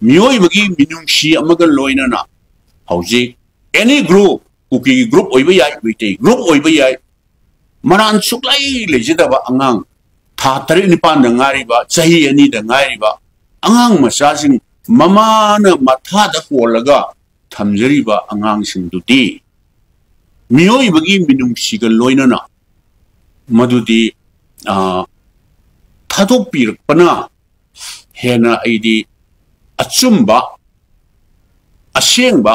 मियोइबगी मिनुंगसी अमग लोइनना हौजिक any group cookie group ओइबा याय मिटे group ओइबा याय मरान सुक्लाई लेजदबा अंगांग था तरे निपान दंगारिबा सही अनि दंगारिबा अंगांग मसासिंग ममाना मथादा कोलगा थमजरिबा अंगांग सिंदुदी मियोइबगी मिनुंगसीगा लोइनना मदुदी थादोपिरपना हेना आइदी अचुम्बा असेंबा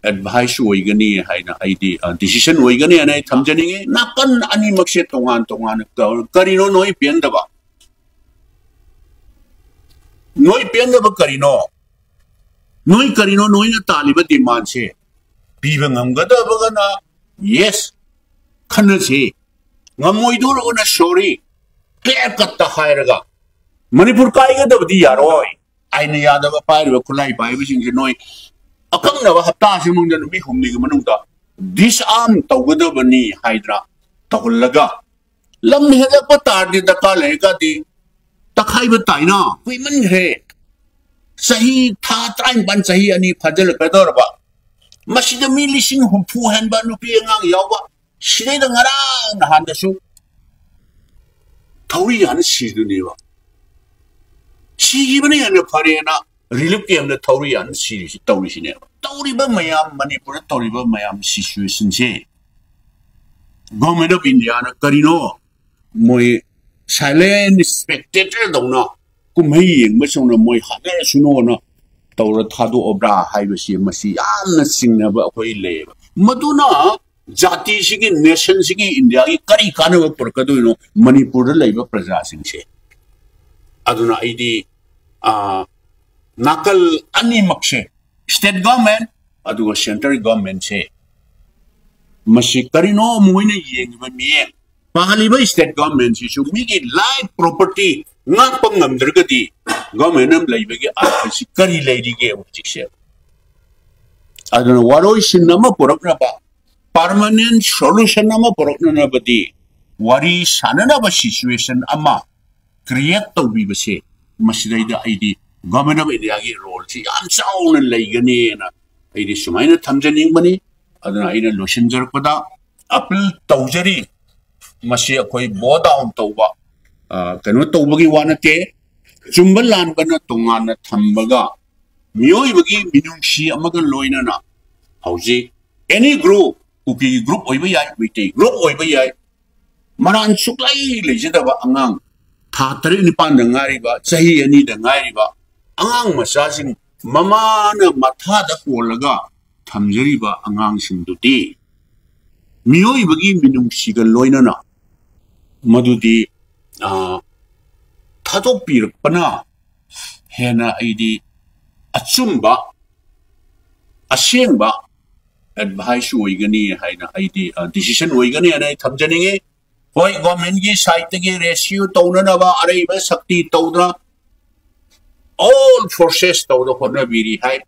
एडवाइस होइगनी हाइना आइदी डिसीजन होइगनी अनै थमजनिगे नाकन अनि मक्से तोंगान तोंगान करिनो नोइ पेंदबा करिनो नोइना तालिबा डिमांड से पीबा ngमगदबगना यस खनसे ngमोइदुरगना सॉरी क्लियर कट हायरगा मणिपुर काइगदबदी यारोय आइना यादव पाइरबा खुलाई पाइबसिंग नोइ अकंगनब हप्ता सिमुंग नुबी हुमनिग मनुंगदा डिसआर्म तौगदबनी हाइद्रा तौलगा लम हेदप तारदि दका लेगादि तखाइब ताइना कुइमन हे सही था त्राइन बन सही अनि फजल कदरबा मसिद मी लिसिंग हुफु हनबा नुपी अंगांग यावबा सिदैद ngara नहानदसु थौरी यान सिदुनेबा सिगिबने यान फरेना रिलीफ केम द थौरी यान सिरिसि तौरिसिने तौरिबा मयाम मणिपुर तौरिबा मयाम सिचुएशन से गवर्नमेंट ऑफ इंडिया ना करिनो मोय साइलेंट स्पेक्टेटर दौना कुमहै येंबसौना मोय हागे सुनोना तौर थादो ओब्रा हाइबसि मसि यामना सिंगनबा अखोय लेबा मदुना जाति सिगी नेशन सिगी इंडिया की करी कानब पुरकदोइनो मणिपुर लेबा प्रजा सिंगसे अदुना आइदी नाकल अनि मक्से स्टेट गवर्नमेंट अदुगा सेंट्रल गवर्नमेंट से मसि करिनो मोइना येंगबा मिये पालिबा स्टेट गवर्नमेंट सिसु मिगी life property ngakpa ngamdrgadi government am leibagi arsi kari leirige objikse aduna waroi sinama porakna ba permanent solution nama porakna na badi wari sanana ba situation ama create to bi base masidaida id government of india gi role si yam chauna leigani na id sumaina thamjaning bani aduna ina lotion jarpada appeal tawjari masi akoi bow down tawba कनो तौबगी वानते चुंबल लानबना तोंगाना थंबगा मियोइबगी मिनुंगसी अमग लोइनना हौजी any group cookie group ओइबा याय मिटे group ओइबा याय मरान सुक्लाई लेजदबा अंगांग था तरे निपान दंगारिबा सही अनि दंगारिबा अंगांग मसासिंग ममाना मथादा कोलगा थमजरिबा अंगांग सिंदुदी मियोइबगी मिनुंगसीगा लोइनना मदुदी थादोपिरपना हेना आइदी अचुम्बा असेंबा advice होइगनी हाइना आइदी decision होइगनी अनै थमजनिगे होय गवर्नमेंट की साइड के रेशियो तौननबा अरैबा शक्ति तौद्रा ऑल फोर्सेस तौद होनबिरी हाइ